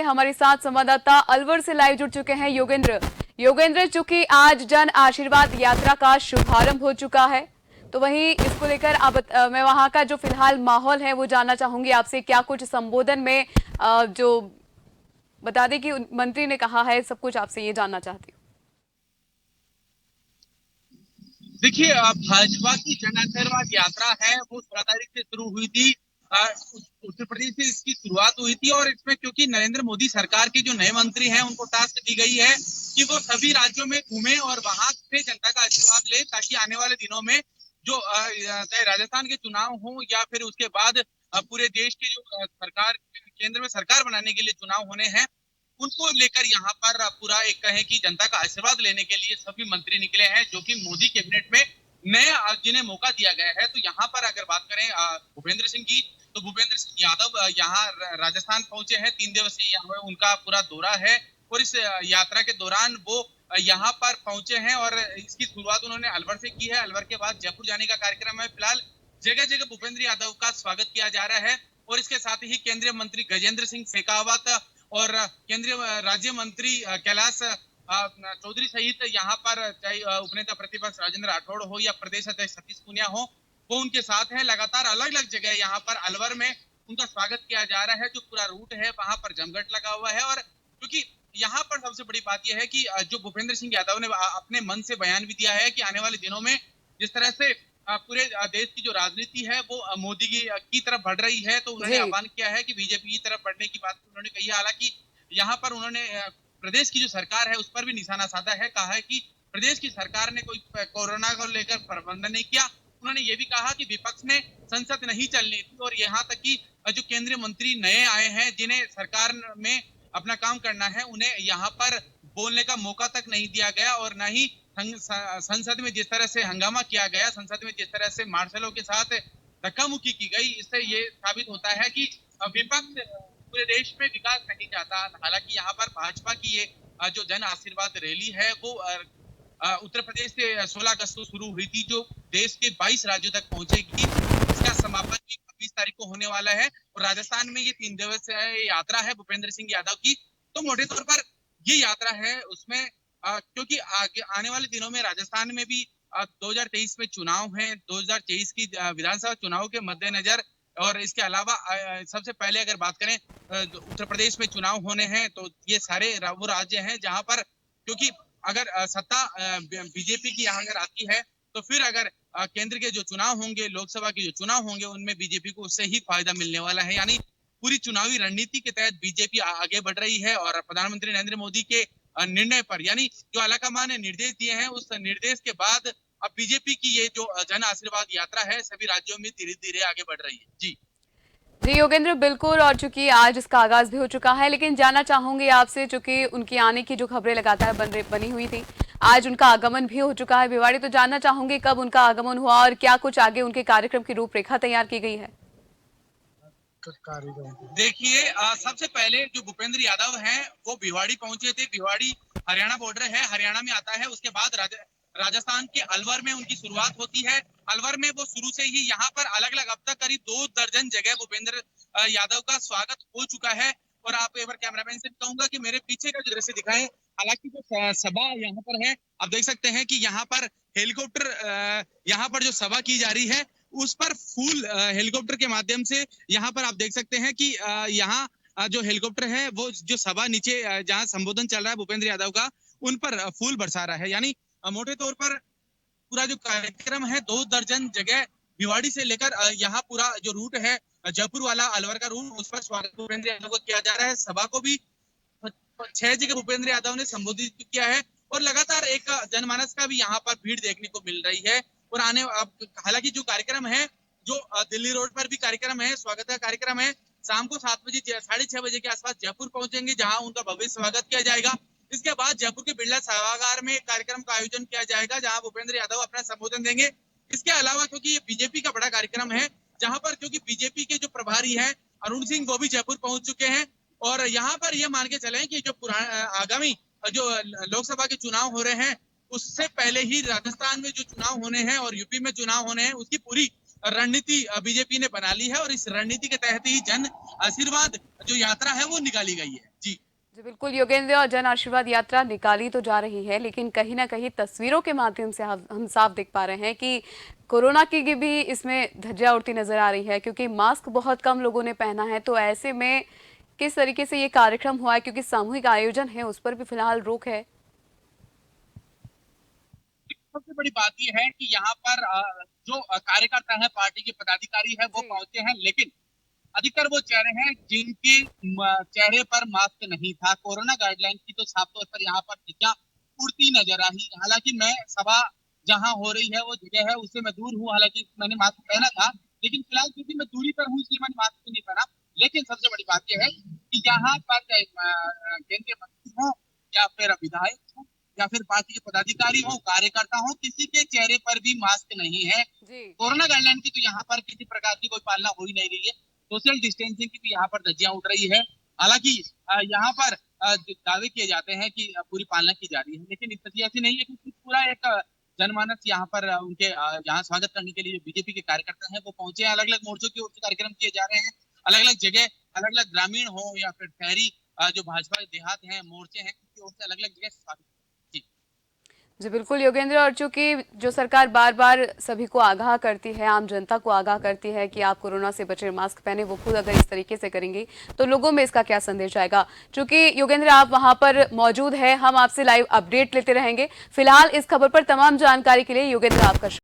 हमारे साथ संवाददाता अलवर से लाइव जुड़ चुके हैं योगेंद्र, चूंकि आज जन आशीर्वाद यात्रा का शुभारंभ हो चुका है, तो वहीं इसको लेकर मैं वहां का जो फिलहाल माहौल है वो जानना चाहूंगी आपसे। क्या कुछ संबोधन में जो बता दें कि मंत्री ने कहा है, सब कुछ आपसे ये जानना चाहती हूँ। देखिए, भाजपा की जन आशीर्वाद यात्रा है वो 16 तारीख से शुरू हुई थी। उत्तर प्रदेश से इसकी शुरुआत हुई थी और इसमें क्योंकि नरेंद्र मोदी सरकार के जो नए मंत्री हैं उनको टास्क दी गई है कि वो सभी राज्यों में घूमे और वहां से जनता का आशीर्वाद ले, ताकि आने वाले दिनों में जो चाहे राजस्थान के चुनाव हो या फिर उसके बाद पूरे देश के जो सरकार केंद्र में सरकार बनाने के लिए चुनाव होने हैं, उनको लेकर यहाँ पर पूरा एक कहें कि जनता का आशीर्वाद लेने के लिए सभी मंत्री निकले हैं, जो कि मोदी कैबिनेट में नए जिन्हें मौका दिया गया है। तो यहाँ पर अगर बात करें भूपेंद्र सिंह की, तो भूपेंद्र सिंह यादव यहाँ राजस्थान पहुंचे हैं। 3 दिवसीय यहाँ उनका पूरा दौरा है और इस यात्रा के दौरान वो यहाँ पर पहुंचे हैं और इसकी शुरुआत उन्होंने अलवर से की है। अलवर के बाद जयपुर जाने का कार्यक्रम है। फिलहाल जगह जगह भूपेंद्र यादव का स्वागत किया जा रहा है और इसके साथ ही केंद्रीय मंत्री गजेंद्र सिंह शेखावत और केंद्रीय राज्य मंत्री कैलाश चौधरी सहित यहाँ पर चाहे उपनेता प्रतिपक्ष राजेंद्र राठौड़ हो या प्रदेश अध्यक्ष सतीश पूनिया हो, वो उनके साथ है। लगातार अलग अलग जगह यहाँ पर अलवर में उनका स्वागत किया जा रहा है। जो पूरा रूट है वहां पर जमघट लगा हुआ है और क्योंकि यहाँ पर सबसे बड़ी बात यह है कि जो भूपेंद्र सिंह यादव ने अपने मन से बयान भी दिया है कि आने वाले दिनों में जिस तरह से पूरे देश की जो राजनीति है वो मोदी की तरफ बढ़ रही है, तो उन्होंने आह्वान किया है कि बीजेपी की तरफ बढ़ने की बात उन्होंने कही है। हालांकि यहाँ पर उन्होंने प्रदेश की जो सरकार है उस पर भी निशाना साधा है। कहा है कि प्रदेश की सरकार ने कोई कोरोना को लेकर प्रबंधन नहीं किया। उन्होंने ये भी कहा कि विपक्ष ने संसद नहीं चलनी थी और यहाँ तक कि जो केंद्रीय मंत्री नए आए हैं जिन्हें सरकार में अपना काम करना है, उन्हें यहाँ पर बोलने का मौका तक नहीं दिया गया और न ही संसद में जिस तरह से हंगामा किया गया, संसद में जिस तरह से मार्शलों के साथ धक्का मुक्की की गई, इससे ये साबित होता है कि विपक्ष पूरे देश में विकास नहीं चाहता। हालांकि यहाँ पर भाजपा की ये जो जन आशीर्वाद रैली है वो उत्तर प्रदेश से 16 अगस्त को शुरू हुई थी, जो देश के 22 राज्यों तक पहुंचेगी। इसका समापन 20 तारीख को होने वाला है और राजस्थान में ये 3 दिवसीय यात्रा है भूपेंद्र सिंह यादव की। तो मोटे तौर पर ये यात्रा है उसमें क्योंकि आगे आने वाले दिनों में राजस्थान में भी 2023 में चुनाव है। 2023 की विधानसभा चुनाव के मद्देनजर और इसके अलावा सबसे पहले अगर बात करें उत्तर प्रदेश में चुनाव होने हैं, तो ये सारे वो राज्य हैं जहां पर क्योंकि अगर सत्ता बीजेपी की यहाँ अगर आती है तो फिर अगर केंद्र के जो चुनाव होंगे, लोकसभा के जो चुनाव होंगे, उनमें बीजेपी को उससे ही फायदा मिलने वाला है। यानी पूरी चुनावी रणनीति के तहत बीजेपी आगे बढ़ रही है और प्रधानमंत्री नरेंद्र मोदी के निर्णय पर, यानी जो आलाकमान ने निर्देश दिए हैं, उस निर्देश के बाद अब बीजेपी की ये जो जन आशीर्वाद यात्रा है सभी राज्यों में धीरे धीरे आगे बढ़ रही है। जी योगेंद्र, बिल्कुल। और चूंकि आज इसका आगाज भी हो चुका है, लेकिन जानना चाहूंगी आपसे, चूंकि उनकी आने की जो खबरें लगातार बनी हुई थी, आज उनका आगमन भी हो चुका है भिवाड़ी, तो जानना चाहूंगी कब उनका आगमन हुआ और क्या कुछ आगे उनके कार्यक्रम की रूपरेखा तैयार की गई है। देखिए, सबसे पहले जो भूपेंद्र यादव हैं वो भिवाड़ी पहुंचे थे। भिवाड़ी हरियाणा बॉर्डर है, हरियाणा में आता है। उसके बाद राजस्थान के अलवर में उनकी शुरुआत होती है। अलवर में वो शुरू से ही यहाँ पर अलग अलग अब तक करीब 2 दर्जन जगह भूपेंद्र यादव का स्वागत हो चुका है। और आप एक बार कैमरामैन से कहूंगा कि मेरे पीछे का जो दृश्य दिखाएं। हालांकि जो सभा यहाँ पर है, आप देख सकते हैं कि यहाँ पर हेलीकॉप्टर यहाँ पर जो सभा की जा रही है उस पर फूल हेलीकॉप्टर के माध्यम से यहाँ पर आप देख सकते हैं कि यहाँ जो हेलीकॉप्टर है वो जो सभा नीचे जहाँ संबोधन चल रहा है भूपेंद्र यादव का, उन पर फूल बरसा रहा है। यानी मोटे तौर पर पूरा जो कार्यक्रम है 2 दर्जन जगह भिवाड़ी से लेकर यहाँ पूरा जो रूट है जयपुर वाला अलवर का रूट, उस पर स्वागत भूपेंद्र यादव को किया जा रहा है। सभा को भी 6 जगह भूपेंद्र यादव ने संबोधित किया है और लगातार एक जनमानस का भी यहाँ पर भीड़ देखने को मिल रही है। और हालांकि जो कार्यक्रम है, जो दिल्ली रोड पर भी कार्यक्रम है, स्वागत का कार्यक्रम है, शाम को 7 बजे 6:30 बजे के आसपास जयपुर पहुंचेंगे जहां उनका भव्य स्वागत किया जाएगा। इसके बाद जयपुर के बिरला सभागार में कार्यक्रम का आयोजन किया जाएगा जहां भूपेंद्र यादव अपना संबोधन देंगे। इसके अलावा क्योंकि ये बीजेपी का बड़ा कार्यक्रम है, जहां पर क्योंकि बीजेपी के जो प्रभारी हैं अरुण सिंह वो भी जयपुर पहुंच चुके हैं और यहाँ पर ये मान के चले कि जो आगामी जो लोकसभा के चुनाव हो रहे हैं उससे पहले ही राजस्थान में जो चुनाव होने हैं और यूपी में चुनाव होने हैं उसकी पूरी रणनीति बीजेपी ने बना ली है और इस रणनीति के तहत ही जन आशीर्वाद जो यात्रा है वो निकाली गई है। जी जी बिल्कुल योगेंद्र, और जन आशीर्वाद यात्रा निकाली तो जा रही है, लेकिन कहीं ना कहीं तस्वीरों के माध्यम से हम साफ देख पा रहे हैं कि कोरोना की भी इसमें धज्जियां उड़ती नजर आ रही है, क्योंकि मास्क बहुत कम लोगों ने पहना है। तो ऐसे में किस तरीके से ये कार्यक्रम हुआ है, क्योंकि सामूहिक आयोजन है उस पर भी फिलहाल रोक है। सबसे बड़ी बात यह है कि यहाँ पर जो कार्यकर्ता है, पार्टी के पदाधिकारी है, वो जी पहुंचे हैं, लेकिन अधिकतर वो चेहरे हैं जिनके चेहरे पर मास्क नहीं था। कोरोना गाइडलाइन की तो साफ तौर पर यहाँ पर धज्जियां उड़ती नजर आई। हालांकि मैं सभा जहां हो रही है वो जगह है, उससे मैं दूर हूँ। हालांकि मैंने मास्क पहना था, लेकिन फिलहाल क्योंकि मैं दूरी पर हूँ इसलिए मैंने मास्क तो नहीं पहना। लेकिन सबसे बड़ी बात यह है कि यहाँ पर चाहे केंद्रीय मंत्री हो या फिर विधायक हो या फिर पार्टी के पदाधिकारी हो, कार्यकर्ता हो, किसी के चेहरे पर भी मास्क नहीं है। जी कोरोना गाइडलाइन की तो यहाँ पर किसी प्रकार की कोई पालना हो ही नहीं रही है। सोशल डिस्टेंसिंग की भी यहाँ पर धज्जियां उड़ रही है। हालांकि यहाँ पर जो दावे किए जाते हैं कि पूरी पालना की जा रही है, लेकिन स्थिति ऐसी नहीं है, क्योंकि पूरा एक जनमानस यहाँ पर उनके यहाँ स्वागत करने के लिए जो बीजेपी के कार्यकर्ता हैं वो पहुंचे हैं। अलग अलग मोर्चों की ओर से कार्यक्रम किए जा रहे हैं, अलग अलग जगह, अलग अलग ग्रामीण हो या फिर शहरी जो भाजपा के देहात हैं, मोर्चे हैं, उनकी ओर से अलग अलग जगह स्वागत। जी बिल्कुल योगेंद्र, और चूंकि जो सरकार बार बार सभी को आगाह करती है, आम जनता को आगाह करती है कि आप कोरोना से बचे, मास्क पहने, वो खुद अगर इस तरीके से करेंगे तो लोगों में इसका क्या संदेश जाएगा। चूंकि योगेंद्र आप वहां पर मौजूद है, हम आपसे लाइव अपडेट लेते रहेंगे। फिलहाल इस खबर पर तमाम जानकारी के लिए योगेंद्र आपका